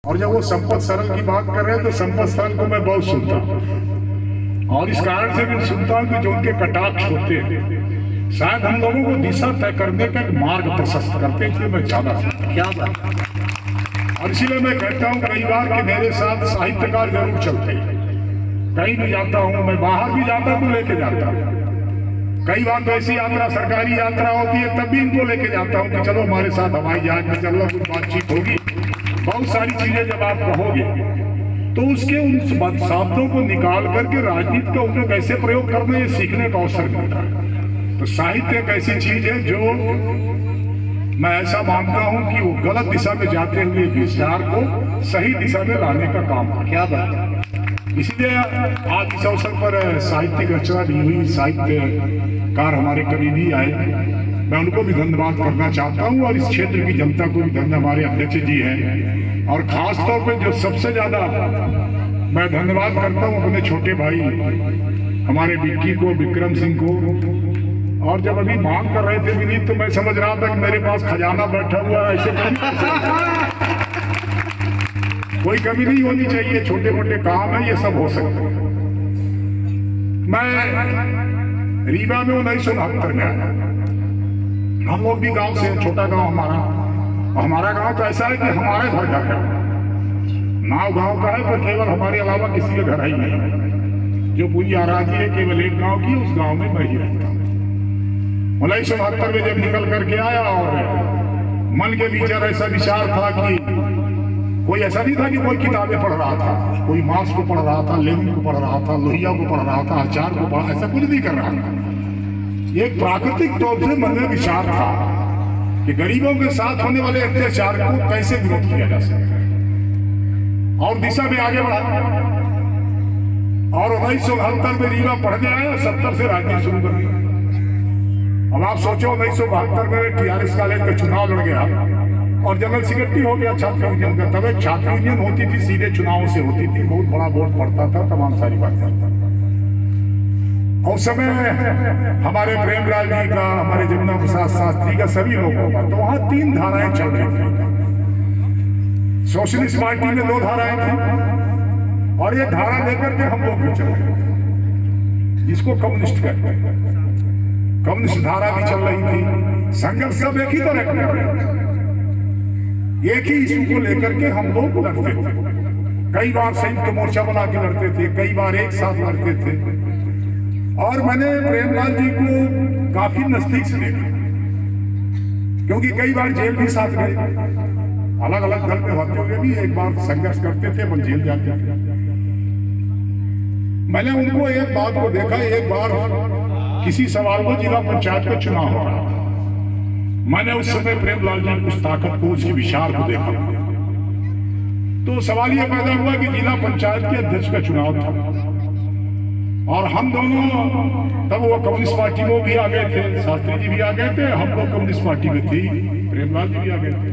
और जब वो संपत सरल की बात कर रहे हैं तो संपत सरल को मैं बहुत सुनता हूँ और इस कारण से भी सुनता हूँ कि जो उनके कटाक्ष होते हैं शायद हम लोगों को दिशा तय करने का एक मार्ग प्रशस्त करते हैं, इसलिए मैं ज्यादा सुनता हूँ। क्या बात। और इसीलिए मैं कहता हूँ कई बार कि मेरे साथ साहित्यकार जरूर चलते हैं। कहीं भी जाता हूँ, मैं बाहर भी जाता हूँ तो लेके जाता हूँ। कई बार तो ऐसी यात्रा सरकारी यात्रा होती है तब भी इनको लेके जाता हूँ कि चलो हमारे साथ हवाई जहाज में चलो, कुछ बातचीत होगी, बहुत सारी चीजें जब आप कहोगे तो उसके उन शब्दों को निकाल करके राजनीति का उन्हें कैसे प्रयोग करना ये सीखने का अवसर मिलता है। तो साहित्य एक ऐसी चीज है जो मैं ऐसा मानता हूं कि वो गलत दिशा में जाते हुए विचार को सही दिशा में लाने का काम है। क्या बात है। इसलिए आज इस अवसर पर साहित्यिक रचना दी हुई साहित्यकार हमारे कवि भी आए, मैं उनको भी धन्यवाद करना चाहता हूं और इस क्षेत्र की जनता को भी धन्यवाद। हमारे अध्यक्ष जी हैं और खास तौर पे जो सबसे ज्यादा मैं धन्यवाद करता हूं अपने छोटे भाई हमारे विक्की को, विक्रम सिंह को। और जब अभी मांग कर रहे थे विनीत तो मैं समझ रहा था कि मेरे पास खजाना बैठा हुआ है, ऐसे कोई कमी नहीं होनी चाहिए, छोटे मोटे काम है ये सब हो सकते हैं। मैं रीवा में 1969 में आया, हम लोग भी गांव से, छोटा गांव हमारा गांव तो ऐसा है कि हमारे घर घर है, नाव गांव का है पर केवल हमारे अलावा किसी का घर ही नहीं। जो पूरी आराधी है केवल एक गांव की, उस गांव में मैं ही रहता हूँ। 1972 में जब निकल करके आया और मन के भीतर ऐसा विचार था कि कोई ऐसा नहीं था कि कोई किताबें पढ़ रहा था, कोई मार्क्स को पढ़ रहा था, लेनिन को पढ़ रहा था, लोहिया को पढ़ रहा था, आचार्य को पढ़, ऐसा कुछ नहीं कर रहा था। एक प्राकृतिक तौर से मन में विचार था कि गरीबों के साथ होने वाले अत्याचार को कैसे विरोध किया जा सकता है और दिशा में आगे बढ़ा। और 1972 में रीवा पढ़ने आया, 70 से राजनीति शुरू कर दी। अब आप सोचो 1972 में टीआरएस कॉलेज का चुनाव लड़ गया और जनरल सेक्रेटरी हो गया छात्र यूनियन का। तब एक छात्र यूनियन होती थी, सीधे चुनावों से होती थी, बहुत बड़ा वोट पड़ता था, तमाम सारी बातें। और उस समय हमारे प्रेमलाल जी का, हमारे जमुना प्रसाद शास्त्री का, सभी लोगों का, तो वहां 3 धाराएं चल रही थी। सोशलिस्ट पार्टी में 2 धाराएं थी और ये धारा लेकर के हम लोग भी चल रहे थे, जिसको कम्युनिस्ट कहते हैं। कम्युनिस्ट धारा भी चल रही थी, संघर्ष सब एक ही तरह कर रहे थे, एक ही इशू को लेकर के हम लोग लड़ते थे। कई बार संयुक्त मोर्चा बना के लड़ते थे, कई बार एक साथ लड़ते थे। और मैंने प्रेमलाल जी को काफी नजदीक से देखा, क्योंकि कई बार जेल भी साथ गए, अलग अलग दल में होते हुए भी एक बार संघर्ष करते थे, अपन जेल जाते थे। मैंने उनको एक बात को देखा, एक बार किसी सवाल को जिला पंचायत का चुनाव हो रहा था, मैंने उस समय प्रेमलाल जी की उस ताकत को, उसकी विचार को देखा। तो सवाल यह पैदा हुआ कि जिला पंचायत के अध्यक्ष का चुनाव था और हम दोनों, तब वो कम्युनिस्ट पार्टी में भी आ गए थे, शास्त्री जी भी आ गए थे, हम लोग कम्युनिस्ट पार्टी में थी, प्रेमलाल जी भी आ गए थे।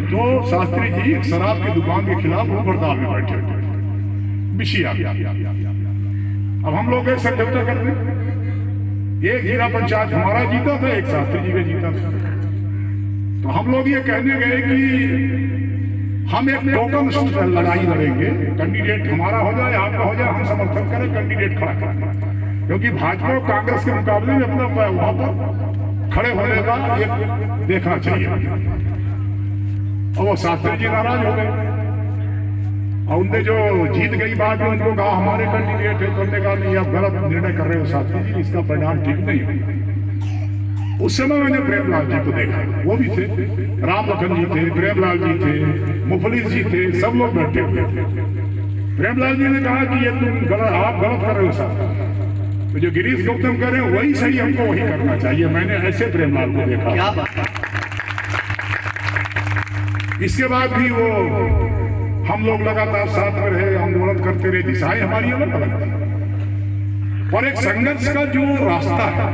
तो शास्त्री जी एक शराब की दुकान के खिलाफ ऊपरदार में बैठे थे, बिशी आ गया। अब हम लोग एक समझौता करते, एक जिला पंचायत हमारा जीता था, एक शास्त्री जी का जीता था। तो हम लोग ये कहने गए कि हम एक टोकन लड़ाई लड़ेंगे, कैंडिडेट हमारा हो जाए, आपका हो जाए, हम समर्थन करें, कैंडिडेट खड़ा करें, क्योंकि भाजपा और कांग्रेस के मुकाबले में अपना वहां पर खड़े होने का एक देखना चाहिए। और वो शास्त्री जी नाराज हो गए और उनने जो जीत गई बात में उनको कहा हमारे कैंडिडेट है, तो उन्होंने कहा नहीं, आप गलत निर्णय कर रहे हो शास्त्री जी, इसका परिणाम ठीक नहीं है। उस समय मैंने प्रेमलाल जी को देखा, वो भी थे, राम लखन जी थे, प्रेमलाल जी थे, मुफलिस जी थे, सब लोग बैठे हुए थे। प्रेमलाल जी ने कहा कि ये तुम गलत, आप गलत कर रहे हो साहब, तो जो गिरीश गौतम कर रहे हैं वही सही, हमको वही करना चाहिए। मैंने ऐसे प्रेमलाल को देखा। इसके बाद भी वो हम लोग लगातार साथ में रहे, आंदोलन करते रहे, दिशाएं हमारी अलग अलग थी और एक संघर्ष का जो रास्ता है।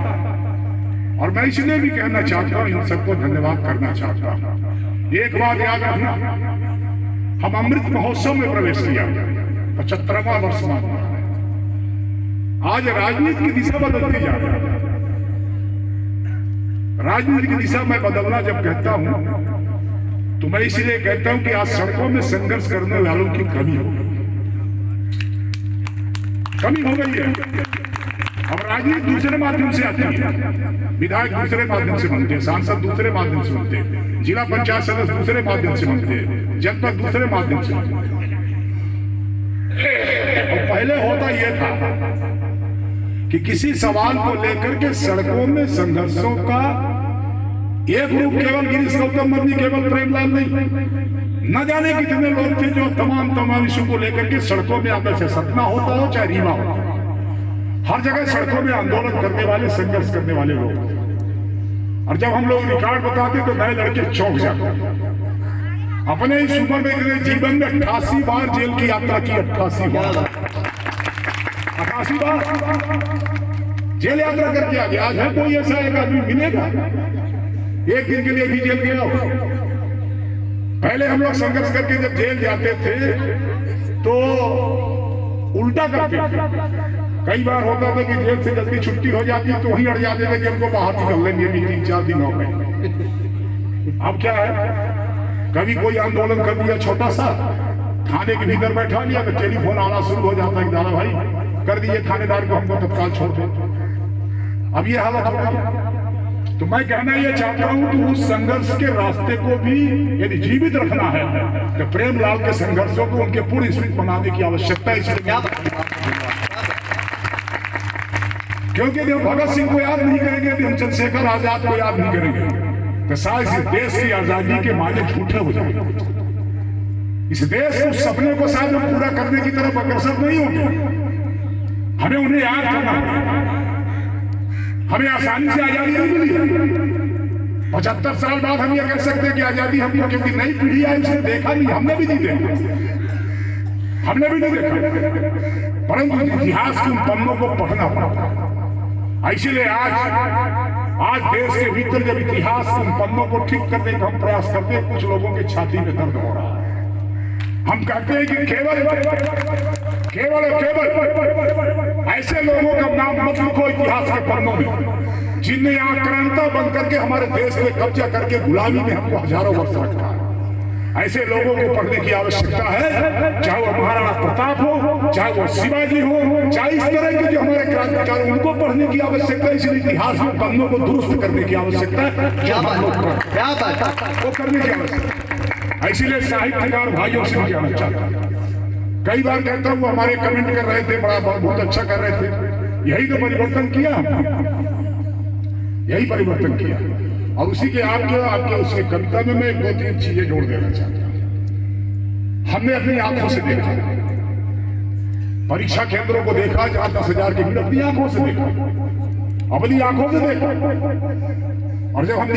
और मैं इसलिए भी कहना चाहता हूं, इन सबको धन्यवाद करना चाहता हूं। एक बात याद रखना, हम अमृत महोत्सव में प्रवेश किया, 75वां वर्ष में। आज राजनीति की दिशा बदलती जा रही है। राजनीति की दिशा में बदलना जब कहता हूं तो मैं इसीलिए कहता हूं कि आज सड़कों में संघर्ष करने वालों की कमी हो गई है। अब राजनीति दूसरे माध्यम से आती है, विधायक दूसरे माध्यम से बनते हैं, सांसद दूसरे माध्यम से बनते हैं, जिला पंचायत सदस्य दूसरे माध्यम से बनते हैं, जनपद दूसरे माध्यम से बनते हैं। और पहले होता यह था कि किसी सवाल को लेकर के सड़कों में संघर्षों का एक रूप केवल गिरीश गौतम मर्दी, केवल प्रेमलाल नहीं, न जाने कितने लोग थे जो तमाम इशू को लेकर के सड़कों में आते थे। सतना होता हो चाहे रीवा हो, हर जगह सड़कों में आंदोलन करने वाले, संघर्ष करने वाले लोग थे। और जब हम लोग रिकॉर्ड बताते तो नए लड़के चौंक जाते। अपने इस उम्र में इतने जीवन में 88 बार जेल की यात्रा की, 88 बार जेल यात्रा करके आ गया। आज है कोई ऐसा एक आदमी मिलेगा एक दिन के लिए भी जेल गया हो? पहले हम लोग संघर्ष करके जब जेल जाते थे तो उल्टा करते थे। कई बार होता था कि जेल से जल्दी छुट्टी हो जाती तो वहीं अड़ जाते थे कि हमको बाहर निकल लेंगे भी 3-4 दिन हो गए। अब क्या है, कभी कोई आंदोलन कर दिया छोटा सा, थाने के भीतर बैठा लिया तो टेलीफोन आना शुरू हो जाता है, दादा भाई कर दिए थानेदार को, हमको तत्काल छोड़ दो। अब ये हालत हो गई। तो मैं कहना यह चाहता हूं कि उस संघर्ष के रास्ते को भी यदि जीवित रखना है तो प्रेमलाल के संघर्षों को उनके पूर्ण स्मृति बनाने की आवश्यकता है। इसलिए क्योंकि जब भगत सिंह को याद नहीं करेंगे, हम चंद्रशेखर आजाद को याद नहीं करेंगे तो शायद इस देश की आजादी के माने झूठे हो जाएंगे। इस देश के सपने को शायद हम पूरा करने की तरफ अग्रसर नहीं होंगे। हमें उन्हें याद करना पड़ेगा। हमें आसानी से आजादी नहीं मिली। 75 साल बाद हम ये कह सकते हैं कि आजादी हमको, क्योंकि नई पीढ़ी आई उसने देखा नहीं, हमने भी नहीं देखा, परंतु इतिहास के उन पन्नों को पढ़ना पड़ता। इसीलिए आज देश के भीतर जब इतिहास के उन पन्नों को ठीक करने का हम प्रयास करते हैं, कुछ लोगों की छाती में दर्द हो रहा है। हम कहते हैं कि केवल ऐसे लोगों का नाम मत लिखो इतिहास के पन्नों में जिनने यहाँ क्रांता बन करके हमारे देश में कब्जा करके गुलामी में हमको हजारों वर्ष रखा है। ऐसे लोगों को पढ़ने की आवश्यकता है, चाहे वो महाराणा प्रताप हो, चाहे वो शिवाजी हो, चाहे इस तरह के जो हमारे क्रांतिकारी, उनको पढ़ने की आवश्यकता है। इसलिए इतिहास के पन्नों को दुरुस्त करने की आवश्यकता है, वो करने की आवश्यकता है। इसीलिए साहित्यकार भाइयों से भी कहना चाहता हूं, कई बार कहता हूं हमारे कमेंट कर रहे थे, बड़ा बहुत अच्छा कर रहे थे, यही तो परिवर्तन किया, यही परिवर्तन किया। और उसी के आपके उसके कविता में मैं 2-3 चीजें जोड़ देना चाहता हूं। हमने अपनी आंखों से देखा, परीक्षा केंद्रों को देखा जहां 10,000 की भीड़, अपनी आंखों से देखा, अपनी आंखों से देखा। और जब हम